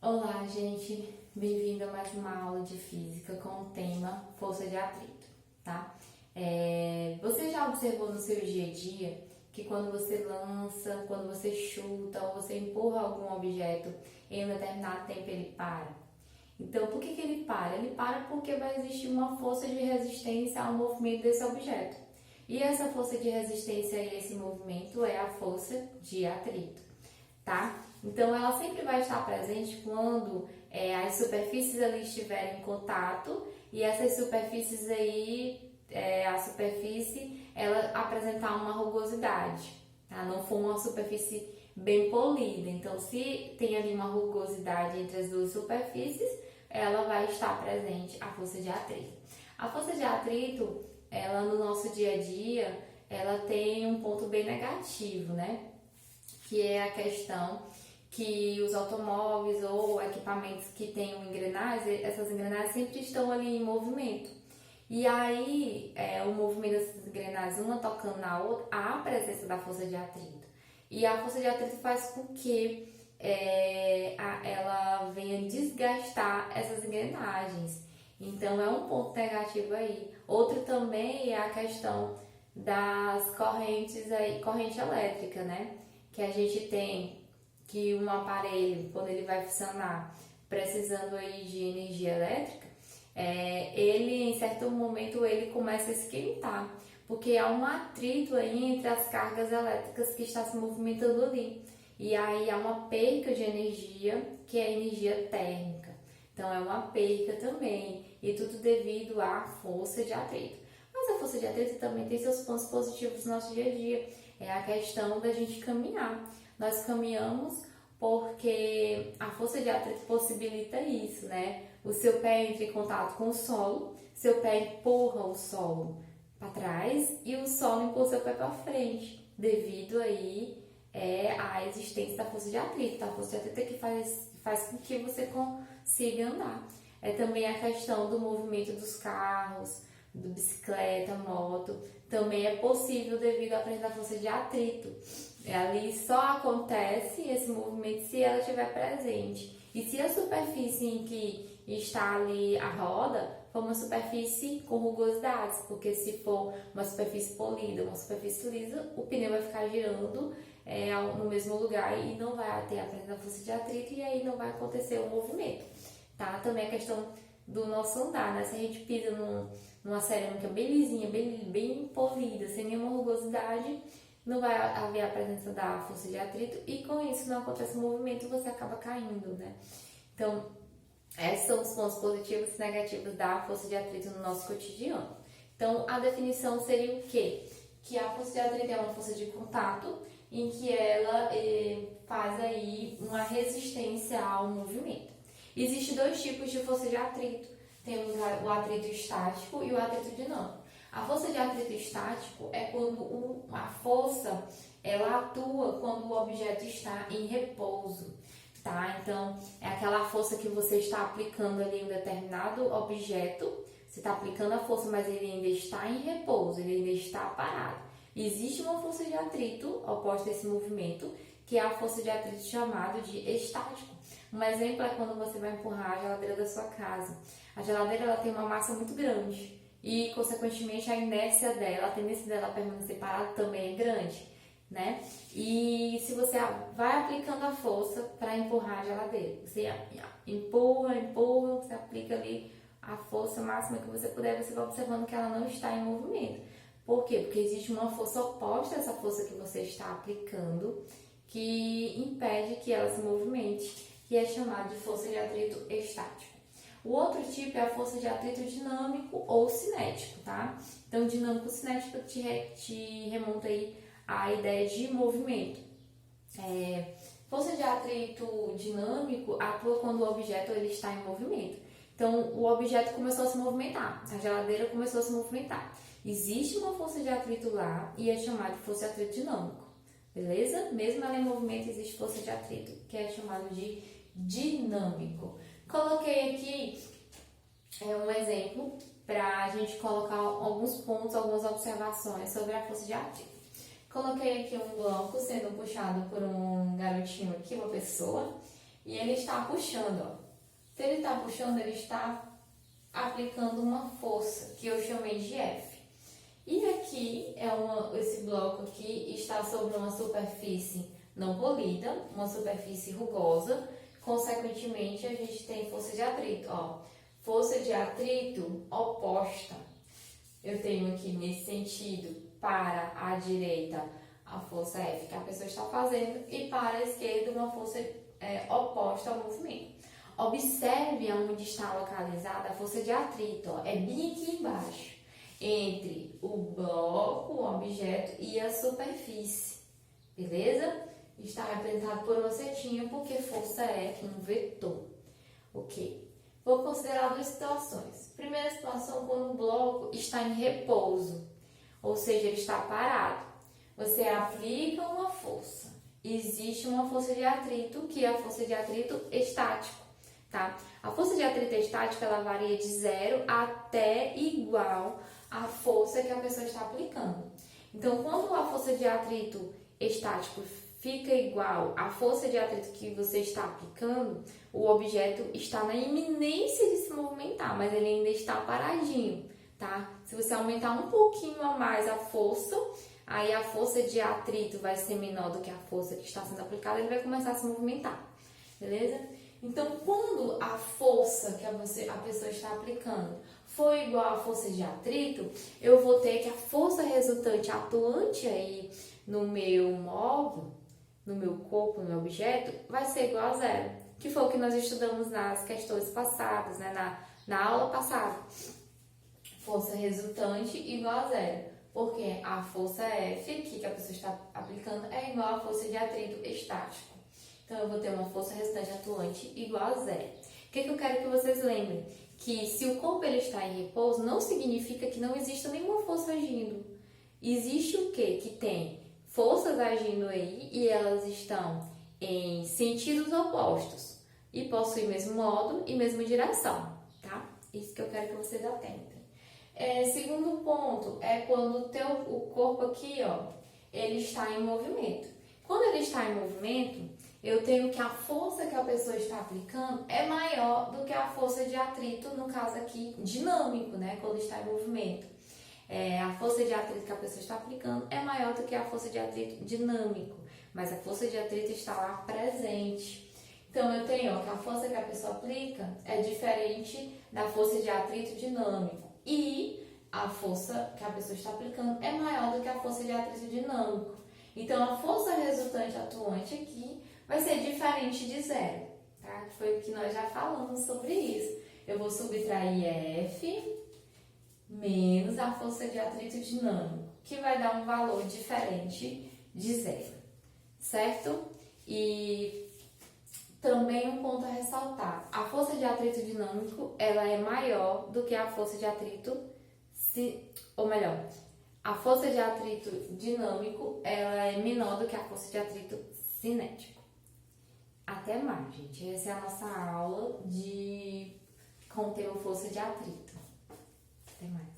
Olá, gente! Bem-vindo a mais uma aula de física com o tema força de atrito, tá? Você já observou no seu dia a dia que quando você lança, quando você chuta ou você empurra algum objeto em um determinado tempo ele para? Então, por que ele para? Ele para porque vai existir uma força de resistência ao movimento desse objeto. E essa força de resistência a esse movimento é a força de atrito, tá? Então, ela sempre vai estar presente quando as superfícies ali estiverem em contato e essas superfícies aí, a superfície, ela apresentar uma rugosidade, tá? Não for uma superfície bem polida. Então, se tem ali uma rugosidade entre as duas superfícies, ela vai estar presente a força de atrito. A força de atrito, ela no nosso dia a dia, ela tem um ponto bem negativo, né? Que é a questão que os automóveis ou equipamentos que tenham engrenagens, essas engrenagens sempre estão ali em movimento. E aí, o movimento dessas engrenagens, uma tocando na outra, há a presença da força de atrito. E a força de atrito faz com que ela venha desgastar essas engrenagens. Então, é um ponto negativo aí. Outro também é a questão das correntes aí, corrente elétrica, né? Que a gente tem que um aparelho, quando ele vai funcionar precisando aí de energia elétrica, ele em certo momento ele começa a esquentar, porque há um atrito aí entre as cargas elétricas que está se movimentando ali. E aí há uma perca de energia, que é a energia térmica. Então é uma perca também, e tudo devido à força de atrito. Mas a força de atrito também tem seus pontos positivos no nosso dia a dia. É a questão da gente caminhar. Nós caminhamos porque a força de atrito possibilita isso, né? O seu pé entra em contato com o solo, seu pé empurra o solo para trás e o solo empurra o seu pé para frente, devido aí à existência da força de atrito. A força de atrito é que faz com que você consiga andar. É também a questão do movimento dos carros, do bicicleta, moto, também é possível devido à presença da força de atrito. Ali só acontece esse movimento se ela estiver presente. E se a superfície em que está ali a roda for uma superfície com rugosidades, porque se for uma superfície polida, uma superfície lisa, o pneu vai ficar girando no mesmo lugar e não vai ter a presença da força de atrito e aí não vai acontecer o movimento, tá? Também a questão do nosso andar, né? Se a gente pisa numa cerâmica bem lisinha, bem polida, sem nenhuma rugosidade, não vai haver a presença da força de atrito e com isso não acontece o movimento e você acaba caindo, né? Então, esses são os pontos positivos e negativos da força de atrito no nosso cotidiano. Então, a definição seria o quê? Que a força de atrito é uma força de contato em que ela faz aí uma resistência ao movimento. Existem dois tipos de força de atrito. Temos o atrito estático e o atrito dinâmico. A força de atrito estático é quando a força ela atua quando o objeto está em repouso, tá? Então, é aquela força que você está aplicando ali em um determinado objeto, você está aplicando a força, mas ele ainda está em repouso, ele ainda está parado. Existe uma força de atrito oposta a esse movimento, que é a força de atrito chamada de estático. Um exemplo é quando você vai empurrar a geladeira da sua casa. A geladeira ela tem uma massa muito grande e, consequentemente, a inércia dela, a tendência dela a permanecer parada também é grande, né? E se você vai aplicando a força para empurrar a geladeira, você empurra, você aplica ali a força máxima que você puder, você vai observando que ela não está em movimento. Por quê? Porque existe uma força oposta a essa força que você está aplicando que impede que ela se movimente, que é chamada de força de atrito estático. O outro tipo é a força de atrito dinâmico ou cinético, tá? Então, dinâmico cinético te remonta aí à ideia de movimento. Força de atrito dinâmico atua quando o objeto ele está em movimento. Então, o objeto começou a se movimentar, a geladeira começou a se movimentar. Existe uma força de atrito lá e é chamada de força de atrito dinâmico, beleza? Mesmo ela em movimento, existe força de atrito, que é chamado de dinâmico. Coloquei aqui um exemplo para a gente colocar alguns pontos, algumas observações sobre a força de atrito. Coloquei aqui um banco sendo puxado por um garotinho aqui, uma pessoa, e ele está puxando, ó. Se ele está puxando, ele está aplicando uma força, que eu chamei de F. E aqui, esse bloco aqui está sobre uma superfície não polida, uma superfície rugosa. Consequentemente, a gente tem força de atrito, ó. Força de atrito oposta. Eu tenho aqui nesse sentido, para a direita, a força F que a pessoa está fazendo, e para a esquerda, uma força oposta ao movimento. Observe onde está localizada a força de atrito, ó. É bem aqui embaixo, entre o bloco, o objeto e a superfície, beleza? Está representado por uma setinha, porque força é um vetor, ok? Vou considerar duas situações. Primeira situação, quando o bloco está em repouso, ou seja, ele está parado. Você aplica uma força. Existe uma força de atrito, que é a força de atrito estático, tá? A força de atrito estático, ela varia de 0 até igual à força que a pessoa está aplicando. Então, quando a força de atrito estático fica igual à força de atrito que você está aplicando, o objeto está na iminência de se movimentar, mas ele ainda está paradinho, tá? Se você aumentar um pouquinho a mais a força, aí a força de atrito vai ser menor do que a força que está sendo aplicada, ele vai começar a se movimentar, beleza? Então, quando a força que a pessoa está aplicando for igual à força de atrito, eu vou ter que a força resultante atuante aí no meu móvel, no meu corpo, no meu objeto, vai ser igual a 0, que foi o que nós estudamos nas questões passadas, né? na aula passada. Força resultante igual a 0, porque a força F, aqui que a pessoa está aplicando, é igual à força de atrito estático. Então, eu vou ter uma força resultante atuante igual a 0. O que eu quero que vocês lembrem? Que se o corpo ele está em repouso, não significa que não exista nenhuma força agindo. Existe o quê? Que tem forças agindo aí e elas estão em sentidos opostos e possuem mesmo modo e mesma direção, tá? Isso que eu quero que vocês atentem. Segundo ponto é quando o corpo aqui, ó, ele está em movimento. Quando ele está em movimento, eu tenho que a força que a pessoa está aplicando é maior do que a força de atrito, no caso aqui, dinâmico, né? Quando está em movimento. A força de atrito que a pessoa está aplicando é maior do que a força de atrito dinâmico, mas a força de atrito está lá presente. Então, eu tenho que a força que a pessoa aplica é diferente da força de atrito dinâmico e a força que a pessoa está aplicando é maior do que a força de atrito dinâmico. Então, a força resultante atuante aqui vai ser diferente de 0, tá? Foi o que nós já falamos sobre isso. Eu vou subtrair F menos a força de atrito dinâmico, que vai dar um valor diferente de 0, certo? E também um ponto a ressaltar, a força de atrito dinâmico, ela é maior do que a força de atrito, a força de atrito dinâmico, ela é menor do que a força de atrito cinético. Até mais, gente. Essa é a nossa aula com o tema força de atrito. Até mais.